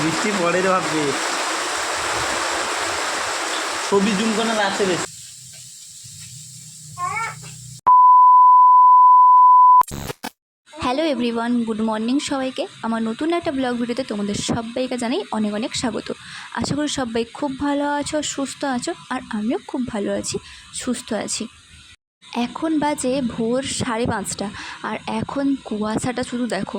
বৃষ্টি পড়ে রে ভাববে, ছবি জুম করে লাগছে বেশি। হ্যালো এভরিওয়ান, গুড মর্নিং সবাইকে। আমার নতুন একটা ব্লগ ভিডিওতে তোমাদের সবাইকে জানাই অনেক অনেক স্বাগত। আশা করি সবাই খুব ভালো আছো, সুস্থ আছো, আর আমিও খুব ভালো আছি, সুস্থ আছি। এখন বাজে ভোর 5:30, আর এখন কুয়াশাটা শুধু দেখো।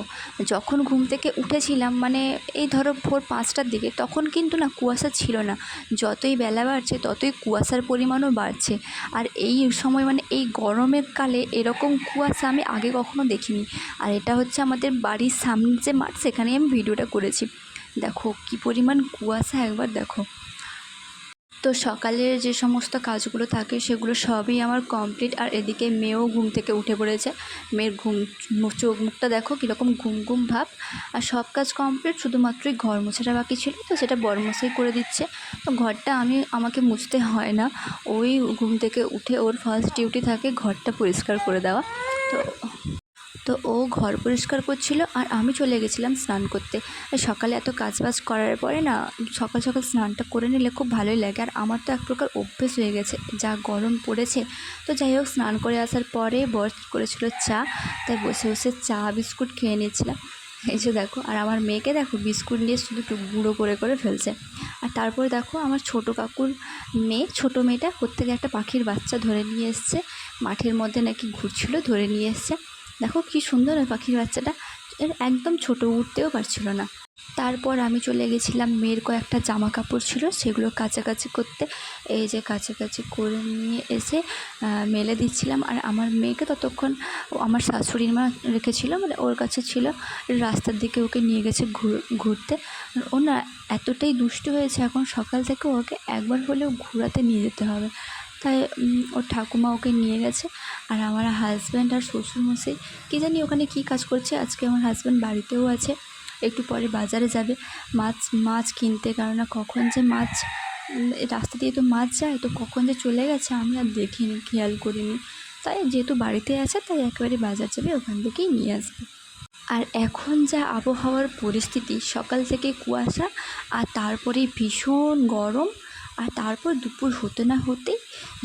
যখন ঘুম থেকে উঠেছিলাম, মানে এই ধরো ভোর 5টার দিকে, তখন কিন্তু না কুয়াশা ছিল না। যতই বেলা বাড়ছে ততই কুয়াশার পরিমাণও বাড়ছে। আর এই সময় মানে এই গরমের কালে এরকম কুয়াশা আমি আগে কখনো দেখিনি। আর এটা হচ্ছে আমাদের বাড়ির সামনে যে মাঠ, সেখানে আমি ভিডিওটা করেছি। দেখো কী পরিমাণ কুয়াশা, একবার দেখো। তো সকালের যে সমস্ত কাজগুলো থাকে সেগুলো সবই আমার কমপ্লিট। আর এদিকে মেয়েও ঘুম থেকে উঠে পড়েছে। মেয়ের চোখ মুখটা দেখো কীরকম ঘুম ঘুম ভাব। আর সব কাজ কমপ্লিট, শুধুমাত্রই ঘর মোছাটা বাকি ছিল, তো সেটা বড়মশাই করে দিচ্ছে। তো ঘরটা আমাকে মুছতে হয় না, ওই ঘুম থেকে উঠে ওর ফার্স্ট ডিউটি থাকে ঘরটা পরিষ্কার করে দেওয়া। তো তো ও ঘর পরিষ্কার করছিল, আর আমি চলে গেছিলাম স্নান করতে। সকালে এত কাজবাজ করার পরে না, সকাল সকাল স্নানটা করে নিলে খুব ভালোই লাগে। আর আমার তো এক প্রকার অভ্যেস হয়ে গেছে, যা গরম পড়েছে। তো যাই হোক, স্নান করে আসার পরে বর করেছিল চা, তাই বসে বসে চা বিস্কুট খেয়ে নিয়েছিলাম। এই যে দেখো, আর আমার মেয়েকে দেখো বিস্কুট নিয়ে শুধু গুঁড়ো করে করে ফেলছে। আর তারপরে দেখো আমার ছোটো কাকুর মেয়ে, ছোটো মেয়েটা কোত্থেকে একটা পাখির বাচ্চা ধরে নিয়ে এসছে। মাঠের মধ্যে নাকি ঘুরছিল, ধরে নিয়ে এসছে। দেখো কী সুন্দর ওই পাখির বাচ্চাটা, একদম ছোট, উঠতেও পারছিল না। তারপর আমি চলে গেছিলাম, মেয়ের কয়েকটা জামা কাপড় ছিল সেগুলো কাচাকাচি করতে। এই যে কাচাকাচি করে নিয়ে এসে মেলে দিচ্ছিলাম। আর আমার মেয়েকে ততক্ষণ আমার শাশুড়ির মা রেখেছিল, মানে ওর কাছে ছিল। রাস্তার দিকে ওকে নিয়ে গেছে ঘুরতে। ও না এতটাই দুষ্টু হয়েছে, এখন সকাল থেকে ওকে একবার হলেও ঘোরাতে নিয়ে যেতে হবে। তাই ওর ঠাকুমা ওকে নিয়ে গেছে। আর আমার হাজব্যান্ড আর শ্বশুরমশাই কী জানি ওখানে কী কাজ করছে। আজকে আমার হাজব্যান্ড বাড়িতেও আছে, একটু পরে বাজারে যাবে মাছ কিনতে। কেননা কখন যে মাছ, রাস্তা দিয়ে তো মাছ যায়, তো কখন যে চলে গেছে আমি আর দেখিনি, খেয়াল করিনি। তাই যেহেতু বাড়িতে আছে, তাই একেবারে বাজার যাবে, ওখান থেকেই নিয়ে আসবে। আর এখন যা আবহাওয়ার পরিস্থিতি, সকাল থেকে কুয়াশা, আর তারপরে ভীষণ গরম, আর তারপর দুপুর হতে না হতেই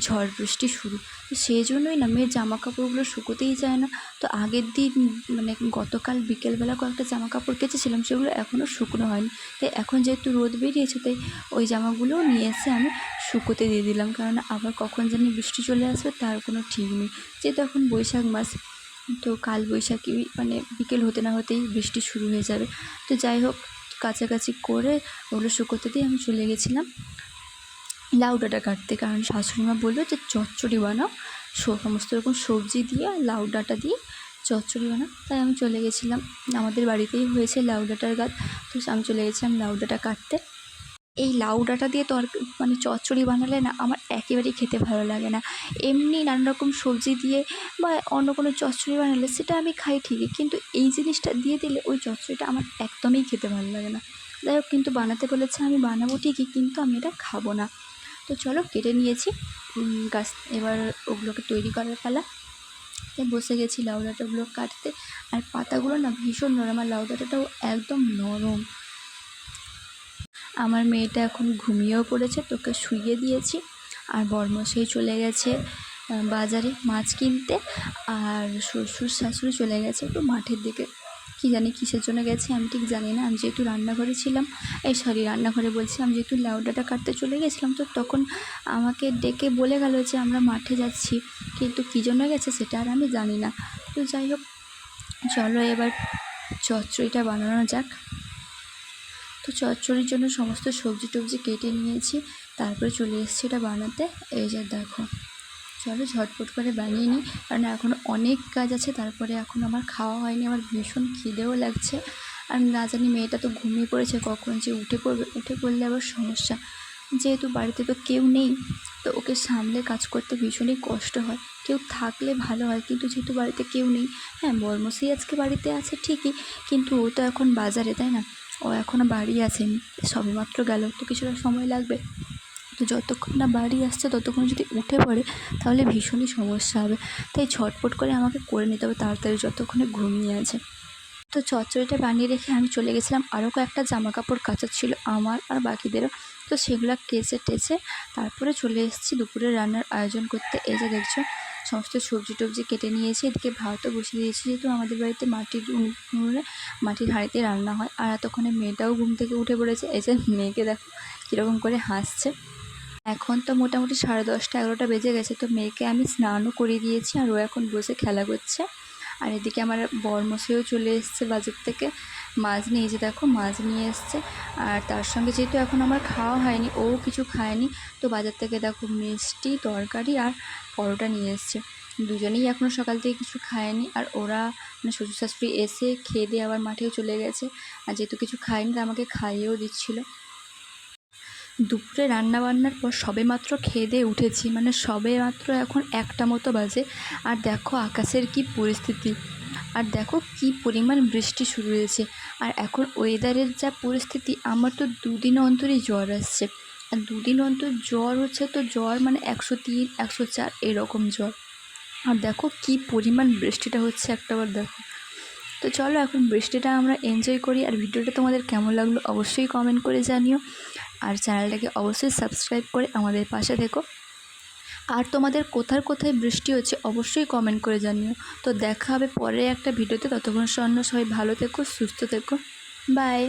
ঝড় বৃষ্টি শুরু। তো সেই জন্যই না মেয়ের জামা কাপড়গুলো শুকোতেই যায় না। তো আগের দিন মানে গতকাল বিকেলবেলা কয়েকটা জামা কাপড় কেচেছিলাম, সেগুলো এখনও শুকনো হয়নি। তাই এখন যেহেতু রোদ বেরিয়েছে, তাই ওই জামাগুলোও নিয়ে এসে আমি শুকোতে দিয়ে দিলাম। কারণ আবার কখন জানি বৃষ্টি চলে আসবে তার কোনো ঠিক নেই। যেহেতু এখন বৈশাখ মাস, তো কাল বৈশাখী মানে বিকেল হতে না হতেই বৃষ্টি শুরু হয়ে যাবে। তো যাই হোক, কাছাকাছি করে ওগুলো শুকোতে দিয়ে আমি চলে গেছিলাম লাউ ডাঁটা কাটতে। কারণ শাশুড়িমা বললো যে চচ্চড়ি বানাও, সমস্ত রকম সবজি দিয়ে লাউ ডাঁটা দিয়ে চচ্চড়ি বানাও। তাই আমি চলে গেছিলাম, আমাদের বাড়িতেই হয়েছে লাউ ডাঁটার গাছ। তো আমি চলে গেছিলাম লাউ ডাঁটা কাটতে। এই লাউ ডাঁটা দিয়ে মানে চচ্চড়ি বানালে না আমার একেবারেই খেতে ভালো লাগে না। এমনি নানা রকম সবজি দিয়ে বা অন্য কোনো চচ্চড়ি বানালে সেটা আমি খাই ঠিকই, কিন্তু এই জিনিসটা দিয়ে দিলে ওই চচ্চড়িটা আমার একদমই খেতে ভালো লাগে না। যাই হোক, কিন্তু বানাতে বলেছে, আমি বানাবো ঠিকই, কিন্তু আমি এটা খাবো না। তো চলো, কেটে নিয়েছি গাছ, এবার ওগুলোকে তৈরি করার পালা। তাই বসে গেছি লাউ ডাঁটাগুলো কাটতে। আর পাতাগুলো না ভীষণ নরম, আর লাউ ডাঁটাটাও একদম নরম। আমার মেয়েটা এখন ঘুমিয়েও পড়েছে, তোকে শুইয়ে দিয়েছি। আর বরমশাই চলে গেছে বাজারে মাছ কিনতে। আর শ্বশুর শাশুড়ি চলে গেছে একটু মাঠের দিকে, কী জানি কিসের জন্য গেছে, আমি ঠিক জানি না। আমি যেহেতু রান্নাঘরে ছিলাম, রান্নাঘরে বলছি, আমি যেহেতু লাউ ডাঁটা কাটতে চলে গেছিলাম, তো তখন আমাকে ডেকে বলে গেল যে আমরা মাঠে যাচ্ছি, কিন্তু কী জন্য গেছে সেটা আর আমি জানি না। তো যাই হোক, চলো এবার চচ্চড়িটা বানানো যাক। তো চচ্চড়ির জন্য সমস্ত সবজি টবজি কেটে নিয়েছি, তারপরে চলে এসেছি এটা বানাতে। এই যে দেখো, চলো ঝটপট করে বানিয়ে নিই, কারণ এখন অনেক কাজ আছে। তারপরে এখন আমার খাওয়া হয়নি, আমার ভীষণ খিদেও লাগছে। আর না জানি মেয়েটা তো ঘুমিয়ে পড়েছে, কখন যে উঠে পড়লে আবার সমস্যা। যেহেতু বাড়িতে তো কেউ নেই, তো ওকে সামলে কাজ করতে ভীষণই কষ্ট হয়। কেউ থাকলে ভালো হয়, কিন্তু যেহেতু বাড়িতে কেউ নেই। হ্যাঁ, বর্মশাই আজকে বাড়িতে আছে ঠিকই, কিন্তু ও তো এখন বাজারে, তাই না? ও এখনও বাড়ি আসেনি, সবেমাত্র গেল, তো কিছুটা সময় লাগবে। তো যতক্ষণ না বাড়ি আসছে ততক্ষণ যদি উঠে পড়ে তাহলে ভীষণই সমস্যা হবে। তাই ঝটপট করে আমাকে করে নিতে হবে তাড়াতাড়ি, যতক্ষণে ঘুমিয়ে আছে। তো চচ্চড়িটা বানিয়ে রেখে আমি চলে গেছিলাম আরও কয়েকটা জামা কাপড় কাচার ছিল আমার আর বাকিদেরও। তো সেগুলো কেচে টেচে তারপরে চলে এসেছি দুপুরে রান্নার আয়োজন করতে। এই যে দেখছো সমস্ত সবজি টবজি কেটে নিয়েছি, এদিকে ভাতও বসিয়ে দিয়েছি। যেহেতু আমাদের বাড়িতে মাটির উনুনে মাটির হাঁড়িতে রান্না হয়। আর এতক্ষণে মেয়েটাও ঘুম থেকে উঠে পড়েছে। এই যে মেয়েকে দেখো কীরকম করে হাসছে। এখন তো মোটামুটি 10:30 11টা বেজে গেছে। তো মেয়েকে আমি স্নানও করিয়ে দিয়েছি আর ও এখন বসে খেলা করছে। আর এদিকে আমার বরমশাইও চলে এসছে বাজার থেকে মাছ নিয়ে। যে দেখো মাছ নিয়ে এসছে। আর তার সঙ্গে যেহেতু এখন আমার খাওয়া হয়নি, ও কিছু খায়নি, তো বাজার থেকে দেখো মিষ্টি তরকারি আর পরোটা নিয়ে এসছে। দুজনেই এখনও সকাল থেকে কিছু খায়নি। আর ওরা মানে শ্বশুর শাশুড়ি এসে খেয়ে দিয়ে আবার মাঠেও চলে গেছে। আর যেহেতু কিছু খায়নি, তা আমাকে খাইয়েও দিচ্ছিলো। দুপুরে রান্নাবান্নার পর সবেমাত্র খেয়ে দিয়ে উঠেছি, মানে সবেমাত্র এখন 1টা মতো বাজে। আর দেখো আকাশের কি পরিস্থিতি, আর দেখো কি পরিমাণ বৃষ্টি শুরু হয়েছে। আর এখন ওয়েদারের যা পরিস্থিতি, আমার তো 2 দিন অন্তরই জ্বর আসছে। আর 2 দিন অন্তর জ্বর হচ্ছে, তো জ্বর মানে 103 104 এরকম জ্বর। আর দেখো কি পরিমাণ বৃষ্টিটা হচ্ছে একটাবার দেখো। তো চলো এখন বৃষ্টিটা আমরা এনজয় করি। আর ভিডিওটা তোমাদের কেমন লাগলো অবশ্যই কমেন্ট করে জানিও। আর চ্যানেলটাকে অবশ্যই সাবস্ক্রাইব করে আমাদের পাশে থেকো। আর তোমাদের কোথায় কোথায় বৃষ্টি হচ্ছে অবশ্যই কমেন্ট করে জানিও। তো দেখা হবে পরে একটা ভিডিওতে। ততক্ষণ সবাই ভালো থেকো, সুস্থ থেকো, বাই।